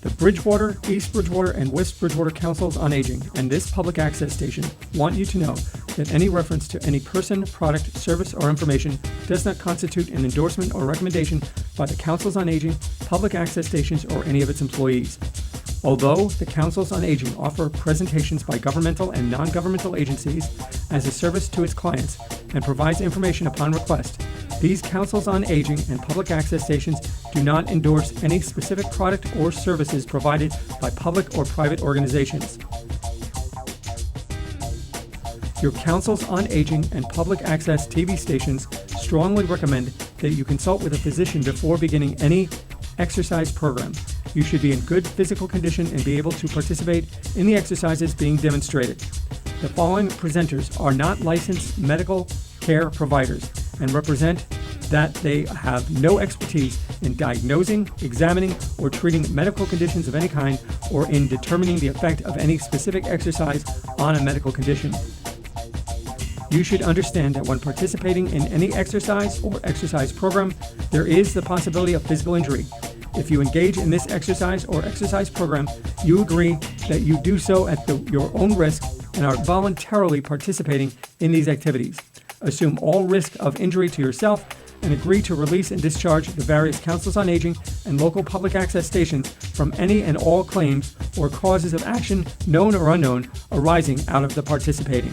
The Bridgewater, East Bridgewater, and West Bridgewater Councils on Aging and this public access station want you to know that any reference to any person, product, service, or information does not constitute an endorsement or recommendation by the Councils on Aging, public access stations, or any of its employees. Although the Councils on Aging offer presentations by governmental and non-governmental agencies as a service to its clients and provides information upon request, these Councils on Aging and public access stations do not endorse any specific product or services provided by public or private organizations. Your Councils on Aging and public access TV stations strongly recommend that you consult with a physician before beginning any exercise program. You should be in good physical condition and be able to participate in the exercises being demonstrated. The following presenters are not licensed medical care providers and represent that they have no expertise in diagnosing, examining, or treating medical conditions of any kind or in determining the effect of any specific exercise on a medical condition. You should understand that when participating in any exercise or exercise program, there is the possibility of physical injury. If you engage in this exercise or exercise program, you agree that you do so at your own risk and are voluntarily participating in these activities. Assume all risk of injury to yourself and agree to release and discharge the various Councils on Aging and local public access stations from any and all claims or causes of action, known or unknown, arising out of the participating.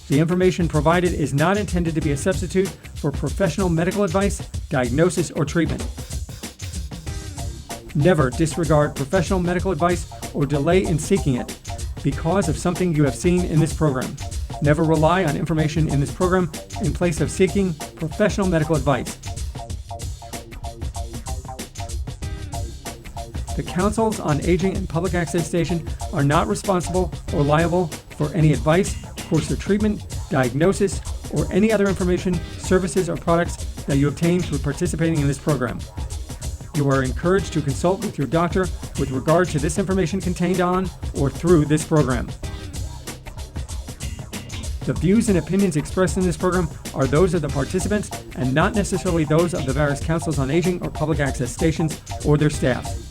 The information provided is not intended to be a substitute for professional medical advice, diagnosis, or treatment. Never disregard professional medical advice or delay in seeking it because of something you have seen in this program. Never rely on information in this program in place of seeking professional medical advice. The Councils on Aging and Public Access Station are not responsible or liable for any advice, course of treatment, diagnosis, or any other information, services, or products that you obtain through participating in this program. You are encouraged to consult with your doctor with regard to this information contained on or through this program. The views and opinions expressed in this program are those of the participants and not necessarily those of the various Councils on Aging or public access stations or their staffs.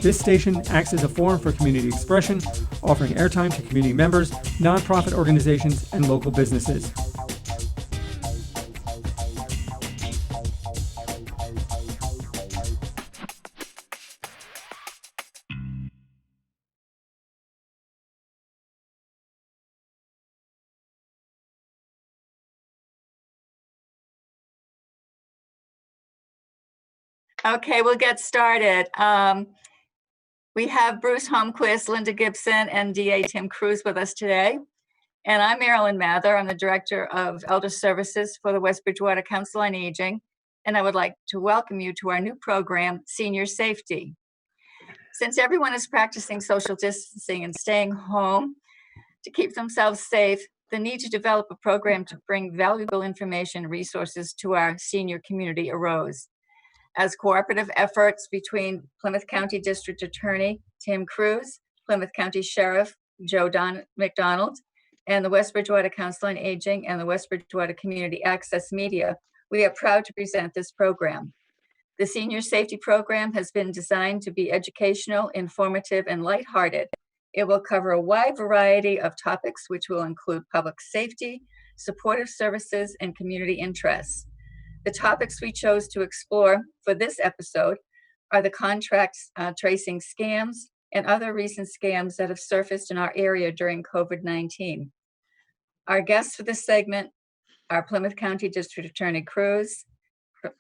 This station acts as a forum for community expression, offering airtime to community members, nonprofit organizations, and local businesses. Okay, we'll get started. We have Bruce Holmquist, Linda Gibson, and DA Tim Cruz with us today. And I'm Marilyn Mather. I'm the Director of Elder Services for the West Bridgewater Council on Aging. And I would like to welcome you to our new program, Senior Safety. Since everyone is practicing social distancing and staying home to keep themselves safe, the need to develop a program to bring valuable information and resources to our senior community arose. As cooperative efforts between Plymouth County District Attorney Tim Cruz, Plymouth County Sheriff Joe McDonald, and the West Bridgewater Council on Aging and the West Bridgewater Community Access Media, we are proud to present this program. The Senior Safety Program has been designed to be educational, informative, and lighthearted. It will cover a wide variety of topics, which will include public safety, supportive services, and community interests. The topics we chose to explore for this episode are the contracts tracing scams and other recent scams that have surfaced in our area during COVID-19. Our guests for this segment are Plymouth County District Attorney Cruz,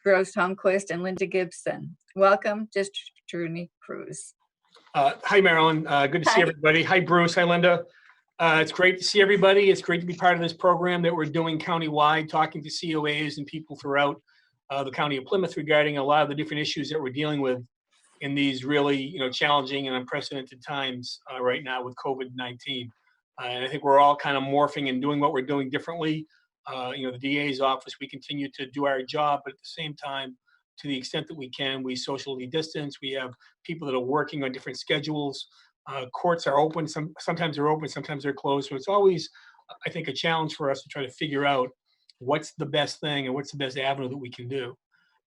Bruce Holmquist, and Linda Gibson. Welcome, District Attorney Cruz. Hi, Marilyn. Good to see everybody. Hi, Bruce. Hi, Linda. It's great to see everybody. It's great to be part of this program that we're doing countywide, talking to COAs and people throughout the county of Plymouth regarding a lot of the different issues that we're dealing with in these really, challenging and unprecedented times right now with COVID-19. And I think we're all kind of morphing and doing what we're doing differently. The DA's office, we continue to do our job, but at the same time, to the extent that we can, we socially distance. We have people that are working on different schedules. Courts are open. Sometimes they're open, sometimes they're closed. So it's always, I think, a challenge for us to try to figure out what's the best thing and what's the best avenue that we can do.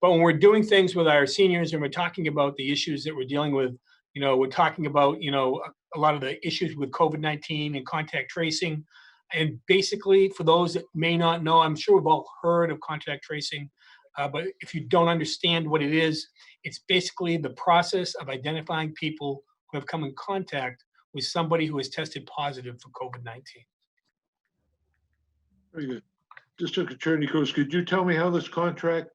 But when we're doing things with our seniors and we're talking about the issues that we're dealing with, we're talking about, a lot of the issues with COVID-19 and contact tracing. And basically, for those that may not know, I'm sure we've all heard of contact tracing, but if you don't understand what it is, it's basically the process of identifying people who have come in contact with somebody who has tested positive for COVID-19. Very good. District Attorney Cruz, could you tell me how this contact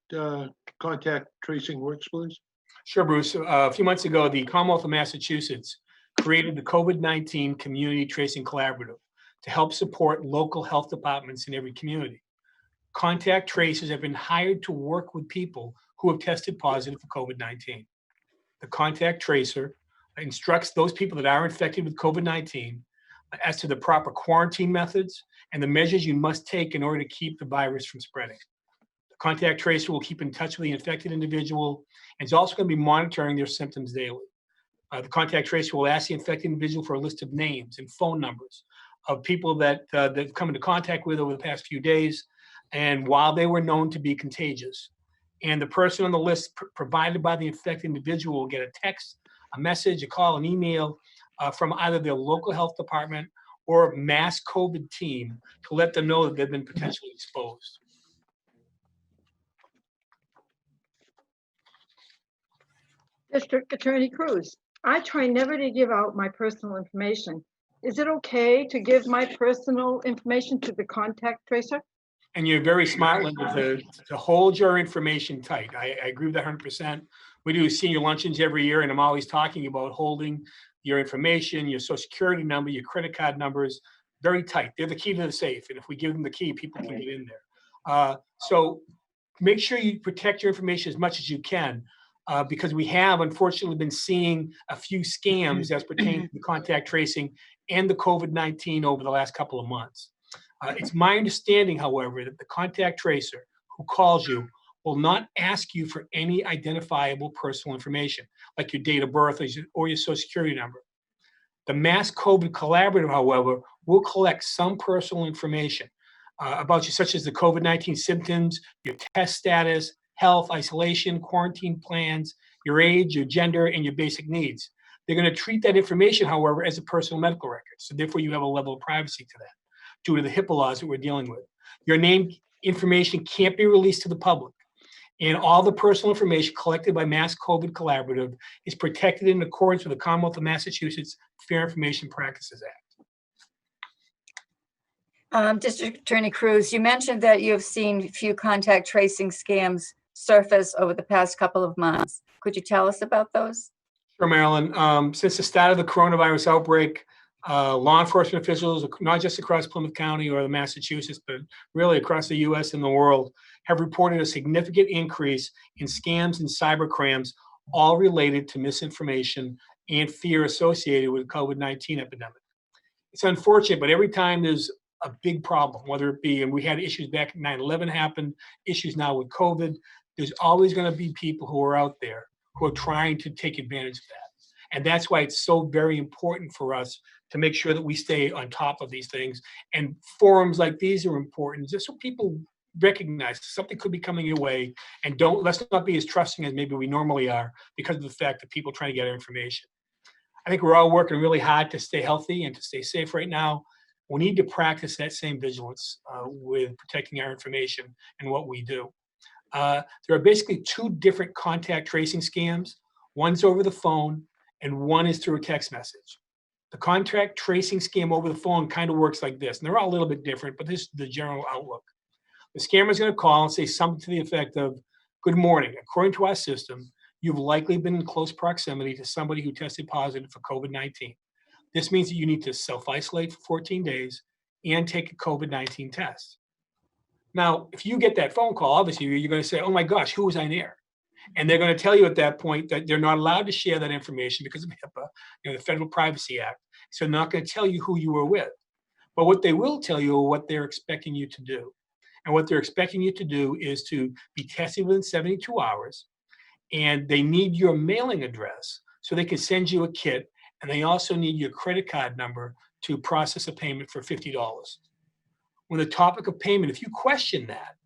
tracing works, please? Sure, Bruce. A few months ago, the Commonwealth of Massachusetts created the COVID-19 Community Tracing Collaborative to help support local health departments in every community. Contact tracers have been hired to work with people who have tested positive for COVID-19. The contact tracer instructs those people that are infected with COVID-19 as to the proper quarantine methods and the measures you must take in order to keep the virus from spreading. The contact tracer will keep in touch with the infected individual and is also going to be monitoring their symptoms daily. The contact tracer will ask the infected individual for a list of names and phone numbers of people that they've come into contact with over the past few days and while they were known to be contagious. And the person on the list provided by the infected individual will get a text, a message, a call, an email from either their local health department or mass COVID team to let them know that they've been potentially exposed. District Attorney Cruz, I try never to give out my personal information. Is it okay to give my personal information to the contact tracer? And you're very smart, Linda, to hold your information tight. I agree with that 100%. We do senior luncheons every year, and I'm always talking about holding your information, your social security number, your credit card numbers, very tight. They're the key to the safe. And if we give them the key, people can get in there. So make sure you protect your information as much as you can, because we have unfortunately been seeing a few scams as pertain to the contact tracing and the COVID-19 over the last couple of months. It's my understanding, however, that the contact tracer who calls you will not ask you for any identifiable personal information, like your date of birth or your social security number. The Mass COVID Collaborative, however, will collect some personal information about you, such as the COVID-19 symptoms, your test status, health, isolation, quarantine plans, your age, your gender, and your basic needs. They're going to treat that information, however, as a personal medical record. So therefore, you have a level of privacy to that, due to the HIPAA laws that we're dealing with. Your name information can't be released to the public. And all the personal information collected by Mass COVID Collaborative is protected in accordance with the Commonwealth of Massachusetts Fair Information Practices Act. District Attorney Cruz, you mentioned that you have seen a few contact tracing scams surface over the past couple of months. Could you tell us about those? Sure, Marilyn. Since the start of the coronavirus outbreak, law enforcement officials, not just across Plymouth County or the Massachusetts, but really across the U.S. and the world, have reported a significant increase in scams and cybercrimes, all related to misinformation and fear associated with the COVID-19 epidemic. It's unfortunate, but every time there's a big problem, whether it be, and we had issues back in 9/11 happened, issues now with COVID, there's always going to be people who are out there who are trying to take advantage of that. And that's why it's so very important for us to make sure that we stay on top of these things. And forums like these are important, just so people recognize something could be coming your way, and let's not be as trusting as maybe we normally are because of the fact that people are trying to get our information. I think we're all working really hard to stay healthy and to stay safe right now. We need to practice that same vigilance with protecting our information and what we do. There are basically two different contact tracing scams. One's over the phone and one is through a text message. The contact tracing scam over the phone kind of works like this, and they're all a little bit different, but this is the general outlook. The scammer is going to call and say something to the effect of, "Good morning. According to our system, you've likely been in close proximity to somebody who tested positive for COVID-19. This means that you need to self-isolate for 14 days and take a COVID-19 test." Now, if you get that phone call, obviously you're going to say, "Oh my gosh, who was I near?" And they're going to tell you at that point that they're not allowed to share that information because of HIPAA, the Federal Privacy Act. So they're not going to tell you who you were with. But what they will tell you are what they're expecting you to do. And what they're expecting you to do is to be tested within 72 hours. And they need your mailing address so they can send you a kit. And they also need your credit card number to process a payment for $50. On the topic of payment, if you question that,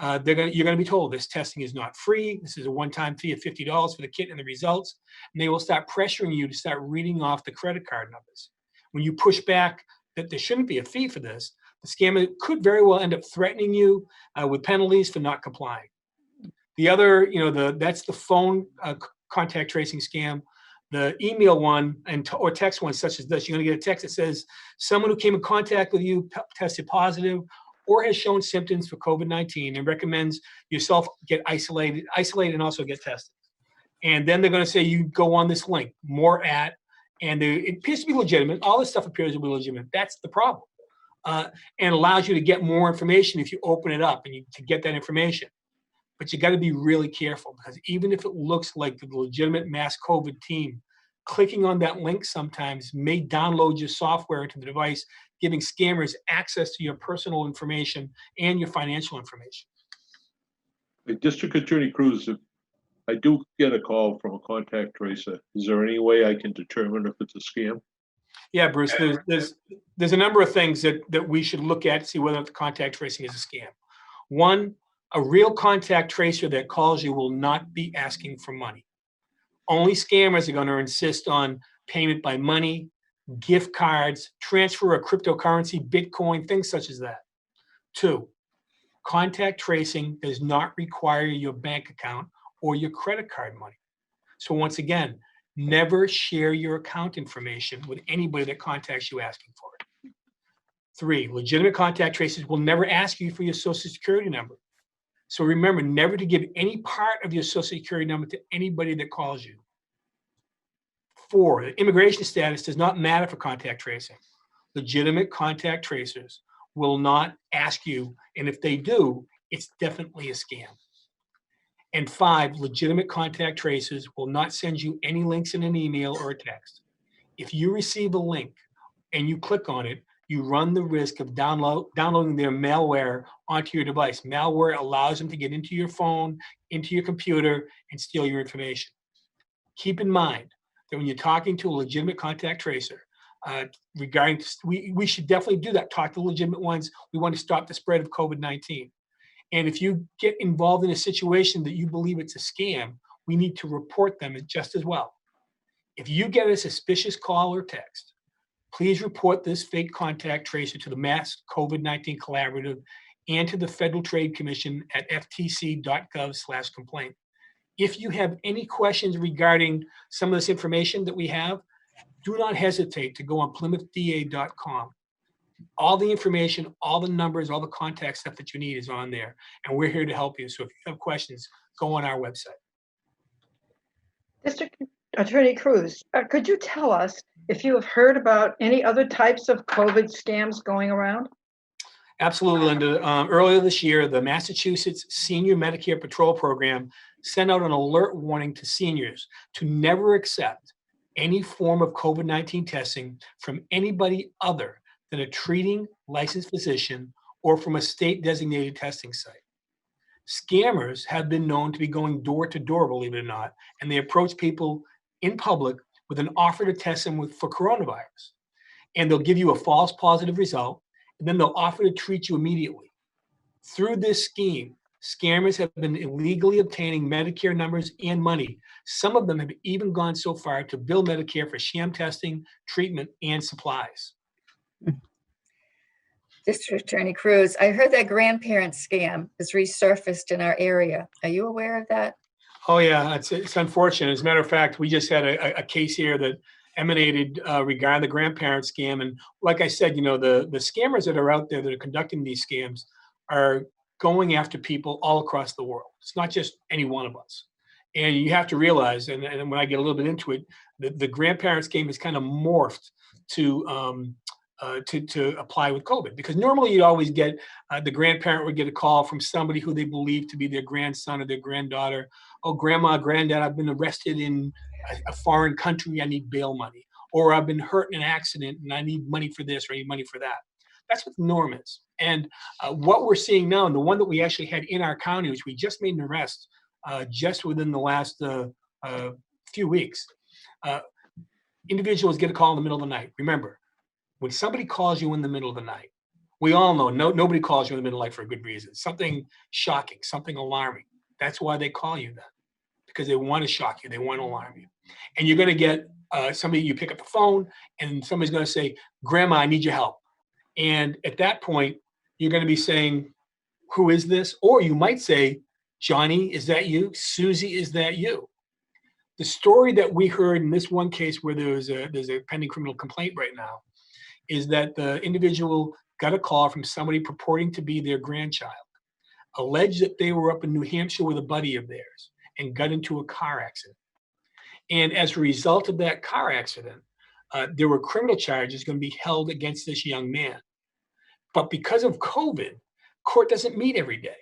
you're gonna be told this testing is not free. This is a one-time fee of $50 for the kit and the results. And they will start pressuring you to start reading off the credit card numbers. When you push back that there shouldn't be a fee for this, the scammer could very well end up threatening you with penalties for not complying. The other, that's the phone contact tracing scam. The email one or text one, such as this, you're going to get a text that says someone who came in contact with you tested positive or has shown symptoms for COVID-19 and recommends yourself get isolated and also get tested. And then they're going to say you go on this link, and it appears to be legitimate. All this stuff appears to be legitimate. That's the problem. And allows you to get more information if you open it up and to get that information. But you got to be really careful, because even if it looks like the legitimate mass COVID team, clicking on that link sometimes may download your software into the device, giving scammers access to your personal information and your financial information. District Attorney Cruz, if I do get a call from a contact tracer, is there any way I can determine if it's a scam? Yeah, Bruce, there's a number of things that we should look at to see whether the contact tracing is a scam. One, a real contact tracer that calls you will not be asking for money. Only scammers are going to insist on payment by money, gift cards, transfer of cryptocurrency, Bitcoin, things such as that. Two, contact tracing does not require your bank account or your credit card money. So once again, never share your account information with anybody that contacts you asking for it. Three, legitimate contact tracers will never ask you for your social security number. So remember never to give any part of your social security number to anybody that calls you. Four, the immigration status does not matter for contact tracing. Legitimate contact tracers will not ask you, and if they do, it's definitely a scam. And five, legitimate contact tracers will not send you any links in an email or a text. If you receive a link and you click on it, you run the risk of downloading their malware onto your device. Malware allows them to get into your phone, into your computer, and steal your information. Keep in mind that when you're talking to a legitimate contact tracer, we should definitely do that. Talk to legitimate ones. We want to stop the spread of COVID-19. And if you get involved in a situation that you believe it's a scam, we need to report them just as well. If you get a suspicious call or text, please report this fake contact tracer to the Mass COVID-19 Collaborative and to the Federal Trade Commission at ftc.gov/complaint. If you have any questions regarding some of this information that we have, do not hesitate to go on PlymouthDA.com. All the information, all the numbers, all the contact stuff that you need is on there. And we're here to help you. So if you have questions, go on our website. District Attorney Cruz, could you tell us if you have heard about any other types of COVID scams going around? Absolutely, Linda. Earlier this year, the Massachusetts Senior Medicare Patrol Program sent out an alert warning to seniors to never accept any form of COVID-19 testing from anybody other than a treating licensed physician or from a state-designated testing site. Scammers have been known to be going door to door, believe it or not, and they approach people in public with an offer to test them for coronavirus. And they'll give you a false positive result, and then they'll offer to treat you immediately. Through this scheme, scammers have been illegally obtaining Medicare numbers and money. Some of them have even gone so far to bill Medicare for sham testing, treatment, and supplies. District Attorney Cruz, I heard that grandparent scam is resurfaced in our area. Are you aware of that? Oh yeah, it's unfortunate. As a matter of fact, we just had a case here that emanated regarding the grandparent scam. And like I said, the scammers that are out there that are conducting these scams are going after people all across the world. It's not just any one of us. And you have to realize, and when I get a little bit into it, the grandparent scam has kind of morphed to apply with COVID, because normally you'd always get the grandparent would get a call from somebody who they believe to be their grandson or their granddaughter. Oh, grandma, granddad, I've been arrested in a foreign country. I need bail money. Or I've been hurt in an accident and I need money for this or I need money for that. That's what the norm is. And what we're seeing now, and the one that we actually had in our county, which we just made an arrest just within the last few weeks, individuals get a call in the middle of the night. Remember, when somebody calls you in the middle of the night, We all know nobody calls you in the middle of the night for a good reason. Something shocking, something alarming. That's why they call you then, because they want to shock you. They want to alarm you. And you're going to get somebody, you pick up the phone and somebody's going to say, Grandma, I need your help. And at that point, you're going to be saying, who is this? Or you might say, Johnny, is that you? Susie, is that you? The story that we heard in this one case where there's a pending criminal complaint right now is that the individual got a call from somebody purporting to be their grandchild, alleged that they were up in New Hampshire with a buddy of theirs and got into a car accident. And as a result of that car accident, there were criminal charges going to be held against this young man. But because of COVID, court doesn't meet every day.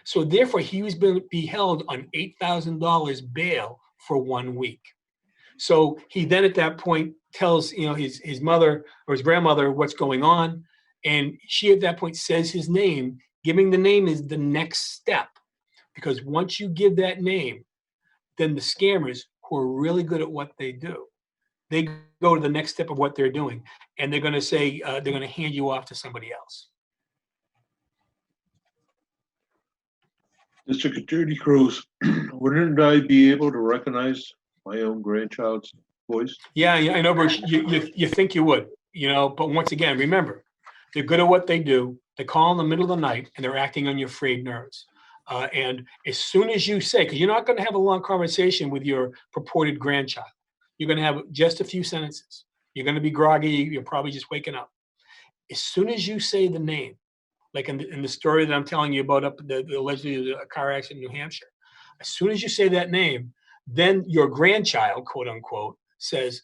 So therefore, he was going to be held on $8,000 bail for 1 week. So he then at that point tells his mother or his grandmother what's going on. And she at that point says his name. Giving the name is the next step, because once you give that name, then the scammers who are really good at what they do, they go to the next step of what they're doing. And they're going to say, they're going to hand you off to somebody else. District Attorney Cruz, wouldn't I be able to recognize my own grandchild's voice? Yeah, I know, Bruce, you think you would, but once again, remember, they're good at what they do. They call in the middle of the night and they're acting on your frayed nerves. And as soon as you say, because you're not going to have a long conversation with your purported grandchild, you're going to have just a few sentences. You're going to be groggy. You're probably just waking up. As soon as you say the name, like in the story that I'm telling you about up the allegedly a car accident in New Hampshire, as soon as you say that name, then your grandchild, quote unquote, says,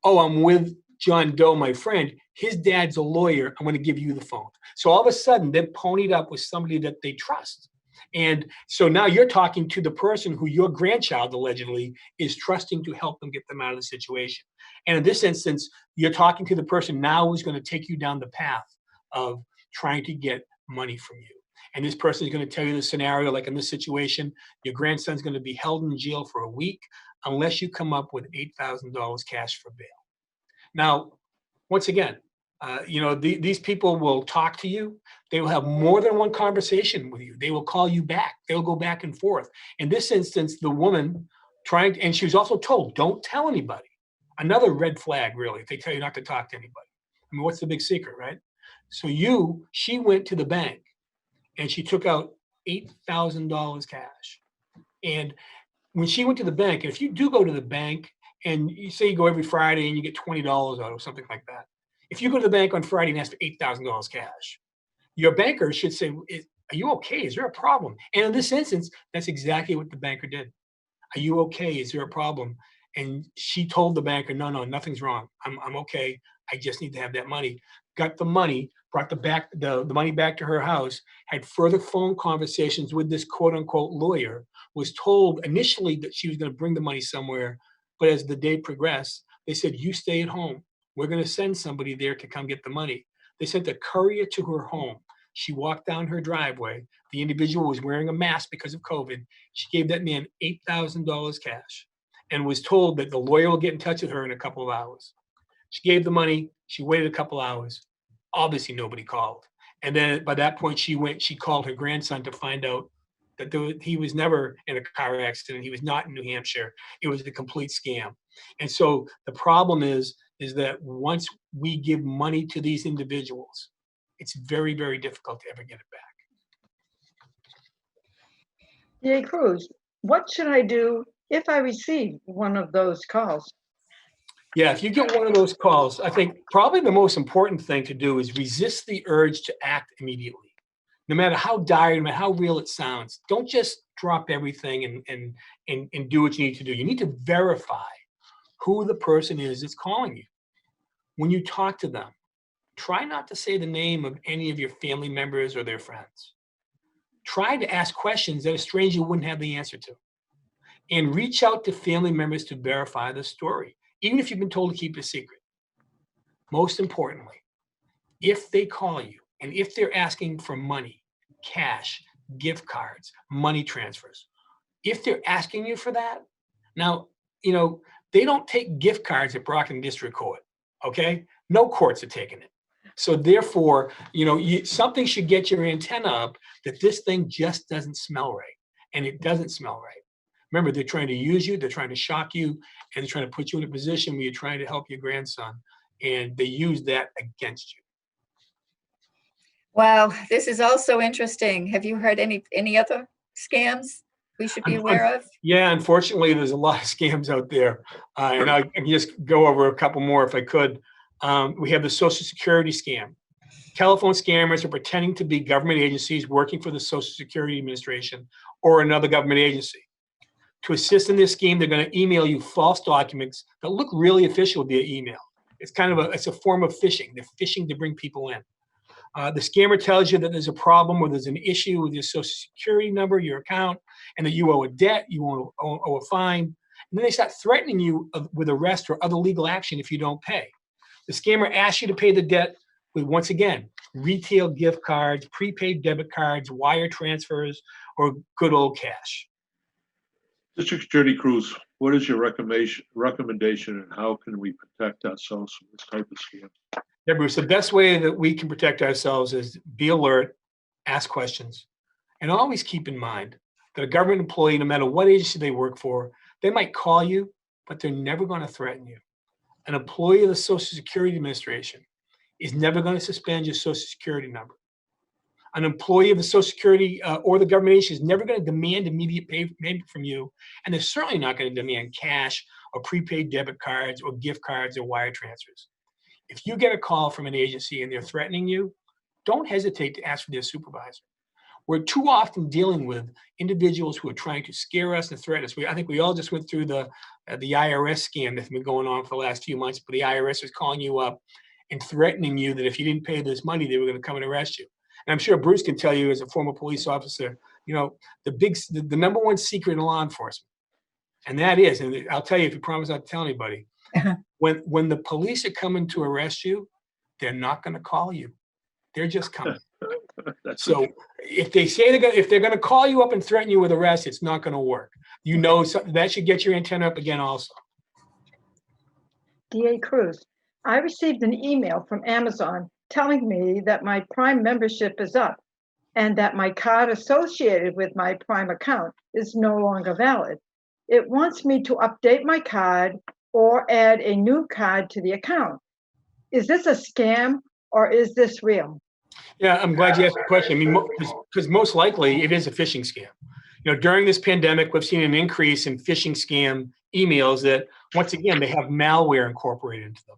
oh, I'm with John Doe, my friend. His dad's a lawyer. I'm going to give you the phone. So all of a sudden, they're ponied up with somebody that they trust. And so now you're talking to the person who your grandchild allegedly is trusting to help them get them out of the situation. And in this instance, you're talking to the person now who's going to take you down the path of trying to get money from you. And this person is going to tell you the scenario, like in this situation, your grandson's going to be held in jail for a week unless you come up with $8,000 cash for bail. Now, once again, these people will talk to you. They will have more than one conversation with you. They will call you back. They'll go back and forth. In this instance, the woman and she was also told, don't tell anybody. Another red flag, really, if they tell you not to talk to anybody. I mean, what's the big secret, right? So she went to the bank and she took out $8,000 cash. And when she went to the bank, and if you do go to the bank and you say you go every Friday and you get $20 out or something like that, if you go to the bank on Friday and ask for $8,000 cash, your banker should say, are you okay? Is there a problem? And in this instance, that's exactly what the banker did. Are you okay? Is there a problem? And she told the banker, no, nothing's wrong. I'm okay. I just need to have that money. Got the money, brought the money back to her house, had further phone conversations with this quote unquote lawyer, was told initially that she was going to bring the money somewhere. But as the day progressed, they said, you stay at home. We're going to send somebody there to come get the money. They sent a courier to her home. She walked down her driveway. The individual was wearing a mask because of COVID. She gave that man $8,000 cash and was told that the lawyer will get in touch with her in a couple of hours. She gave the money. She waited a couple hours. Obviously, nobody called. And then by that point, she called her grandson to find out that he was never in a car accident. He was not in New Hampshire. It was a complete scam. And so the problem is that once we give money to these individuals, it's very, very difficult to ever get it back. DA Cruz, what should I do if I receive one of those calls? Yeah, if you get one of those calls, I think probably the most important thing to do is resist the urge to act immediately. No matter how dire, no matter how real it sounds, don't just drop everything and do what you need to do. You need to verify who the person is that's calling you. When you talk to them, try not to say the name of any of your family members or their friends. Try to ask questions that a stranger wouldn't have the answer to. And reach out to family members to verify the story, even if you've been told to keep it a secret. Most importantly, if they call you and if they're asking for money, cash, gift cards, money transfers, if they're asking you for that, now, they don't take gift cards at Brockton District Court, okay? No courts are taking it. So therefore, something should get your antenna up that this thing just doesn't smell right. And it doesn't smell right. Remember, they're trying to use you, they're trying to shock you, and they're trying to put you in a position where you're trying to help your grandson. And they use that against you. Wow, this is also interesting. Have you heard any other scams we should be aware of? Yeah, unfortunately, there's a lot of scams out there. And I can just go over a couple more if I could. We have the Social Security scam. Telephone scammers are pretending to be government agencies working for the Social Security Administration or another government agency. To assist in this scheme, they're going to email you false documents that look really official via email. It's it's a form of phishing. They're phishing to bring people in. The scammer tells you that there's a problem or there's an issue with your Social Security number, your account, and that you owe a debt, you owe a fine. And then they start threatening you with arrest or other legal action if you don't pay. The scammer asks you to pay the debt with, once again, retail gift cards, prepaid debit cards, wire transfers, or good old cash. District Attorney Cruz, what is your recommendation and how can we protect ourselves from this type of scam? Yeah, Bruce, the best way that we can protect ourselves is be alert, ask questions, and always keep in mind that a government employee, no matter what agency they work for, they might call you, but they're never going to threaten you. An employee of the Social Security Administration is never going to suspend your Social Security number. An employee of the Social Security or the government agency is never going to demand immediate payment from you, and they're certainly not going to demand cash or prepaid debit cards or gift cards or wire transfers. If you get a call from an agency and they're threatening you, don't hesitate to ask for their supervisor. We're too often dealing with individuals who are trying to scare us and threaten us. I think we all just went through the IRS scam that's been going on for the last few months, but the IRS was calling you up and threatening you that if you didn't pay this money, they were going to come and arrest you. And I'm sure Bruce can tell you as a former police officer, the number one secret in law enforcement, and that is, and I'll tell you if you promise not to tell anybody, when the police are coming to arrest you, they're not going to call you. They're just coming. So if they say if they're going to call you up and threaten you with arrest, it's not going to work. That should get your antenna up again also. DA Cruz, I received an email from Amazon telling me that my Prime membership is up and that my card associated with my Prime account is no longer valid. It wants me to update my card or add a new card to the account. Is this a scam or is this real? Yeah, I'm glad you asked the question. I mean, because most likely it is a phishing scam. During this pandemic, we've seen an increase in phishing scam emails that, once again, they have malware incorporated into them.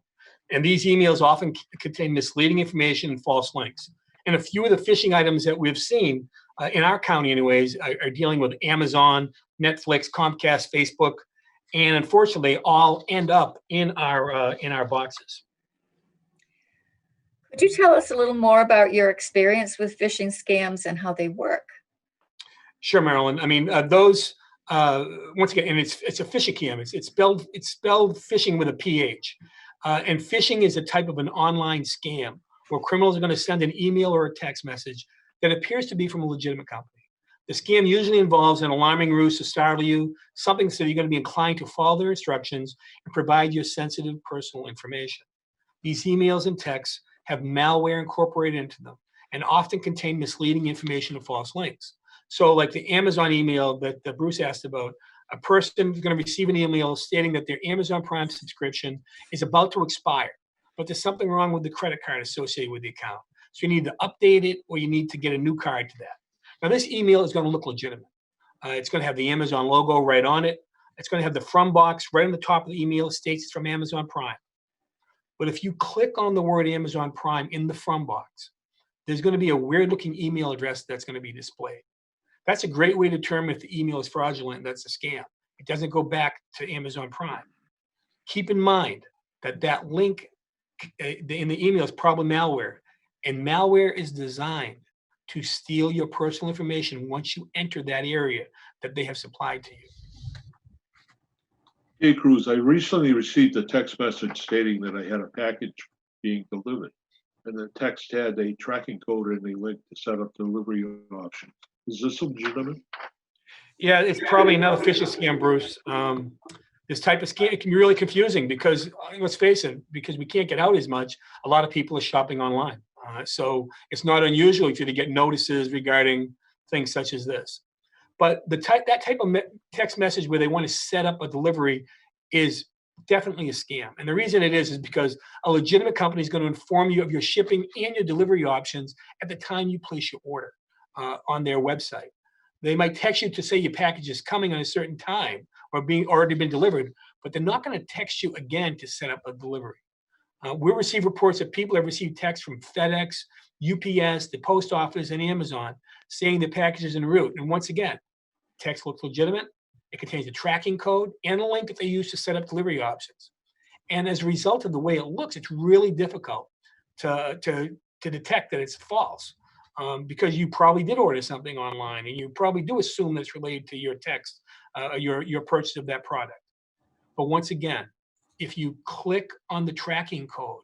And these emails often contain misleading information and false links. And a few of the phishing items that we've seen in our county anyways are dealing with Amazon, Netflix, Comcast, Facebook, and unfortunately all end up in our boxes. Could you tell us a little more about your experience with phishing scams and how they work? Sure, Marilyn. I mean, those once again, and it's a phishing scam. It's spelled phishing with a PH. And phishing is a type of an online scam where criminals are going to send an email or a text message that appears to be from a legitimate company. The scam usually involves an alarming ruse to startle you, something so you're going to be inclined to follow their instructions and provide your sensitive personal information. These emails and texts have malware incorporated into them and often contain misleading information and false links. So like the Amazon email that Bruce asked about, a person is going to receive an email stating that their Amazon Prime subscription is about to expire, but there's something wrong with the credit card associated with the account. So you need to update it or you need to get a new card to that. Now this email is going to look legitimate. It's going to have the Amazon logo right on it. It's going to have the from box right on the top of the email. It states it's from Amazon Prime. But if you click on the word Amazon Prime in the from box, there's going to be a weird looking email address that's going to be displayed. That's a great way to determine if the email is fraudulent and that's a scam. It doesn't go back to Amazon Prime. Keep in mind that link in the email is probably malware, and malware is designed to steal your personal information once you enter that area that they have supplied to you. Hey, Cruz, I recently received a text message stating that I had a package being delivered, and the text had a tracking code and a link to set up delivery options. Is this legitimate? Yeah, it's probably another phishing scam, Bruce. This type of scam, it can be really confusing because let's face it, because we can't get out as much, a lot of people are shopping online. So it's not unusual for you to get notices regarding things such as this. But that type of text message where they want to set up a delivery is definitely a scam. And the reason it is because a legitimate company is going to inform you of your shipping and your delivery options at the time you place your order on their website. They might text you to say your package is coming on a certain time or being already been delivered, but they're not going to text you again to set up a delivery. We receive reports that people have received texts from FedEx, UPS, the post office, and Amazon saying the package is en route. And once again, text looks legitimate. It contains a tracking code and a link that they use to set up delivery options. And as a result of the way it looks, it's really difficult to detect that it's false because you probably did order something online and you probably do assume that it's related to your text, your purchase of that product. But once again, if you click on the tracking code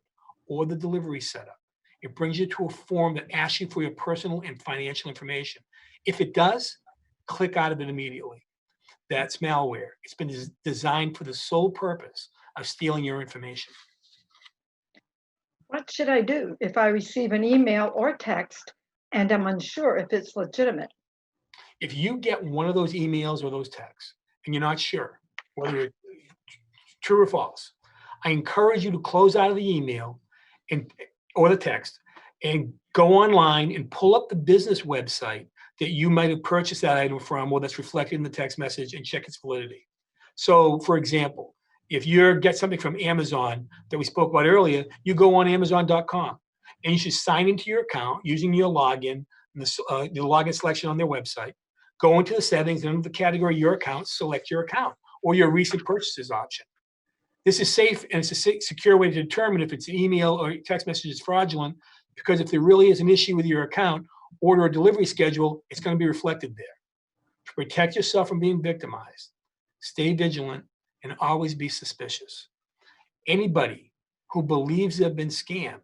or the delivery setup, it brings you to a form that asks you for your personal and financial information. If it does, click out of it immediately. That's malware. It's been designed for the sole purpose of stealing your information. What should I do if I receive an email or text and I'm unsure if it's legitimate? If you get one of those emails or those texts and you're not sure whether it's true or false, I encourage you to close out of the email or the text and go online and pull up the business website that you might have purchased that item from or that's reflected in the text message and check its validity. So for example, if you get something from Amazon that we spoke about earlier, you go on Amazon.com and you should sign into your account using your login, the login selection on their website, go into the settings and under the category your account, select your account or your recent purchases option. This is safe and it's a secure way to determine if it's an email or text message is fraudulent, because if there really is an issue with your account, order a delivery schedule, it's going to be reflected there. To protect yourself from being victimized, stay vigilant and always be suspicious. Anybody who believes they've been scammed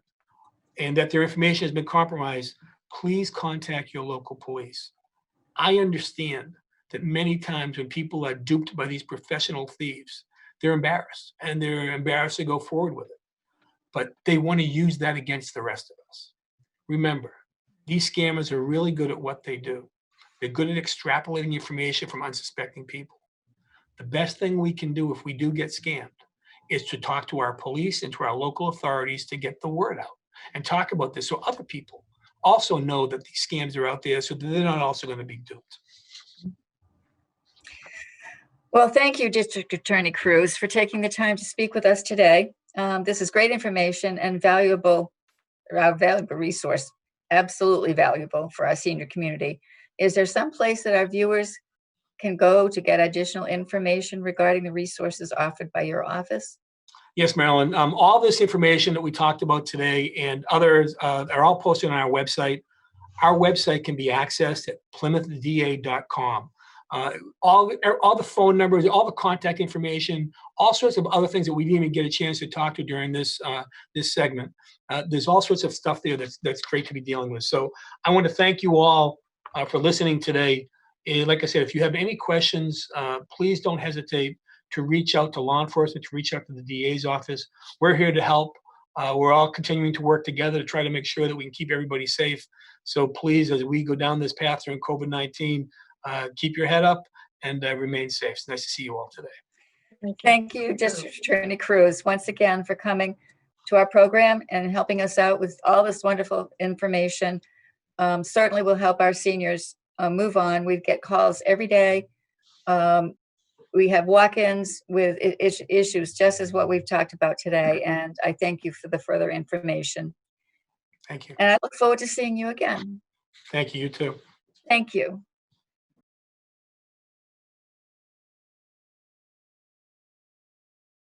and that their information has been compromised, please contact your local police. I understand that many times when people are duped by these professional thieves, they're embarrassed and they're embarrassed to go forward with it. But they want to use that against the rest of us. Remember, these scammers are really good at what they do. They're good at extrapolating information from unsuspecting people. The best thing we can do if we do get scammed is to talk to our police and to our local authorities to get the word out and talk about this so other people also know that these scams are out there so that they're not also going to be duped. Well, thank you, District Attorney Cruz, for taking the time to speak with us today. This is great information and valuable resource, absolutely valuable for our senior community. Is there some place that our viewers can go to get additional information regarding the resources offered by your office? Yes, Marilyn. All this information that we talked about today and others are all posted on our website. Our website can be accessed at PlymouthDA.com. All the phone numbers, all the contact information, all sorts of other things that we didn't even get a chance to talk to during this segment. There's all sorts of stuff there that's great to be dealing with. So I want to thank you all for listening today. And like I said, if you have any questions, please don't hesitate to reach out to law enforcement, to reach out to the DA's office. We're here to help. We're all continuing to work together to try to make sure that we can keep everybody safe. So please, as we go down this path during COVID-19, keep your head up and remain safe. It's nice to see you all today. Thank you, District Attorney Cruz, once again for coming to our program and helping us out with all this wonderful information. Certainly will help our seniors move on. We get calls every day. We have walk-ins with issues just as what we've talked about today. And I thank you for the further information. Thank you. And I look forward to seeing you again. Thank you. You too. Thank you.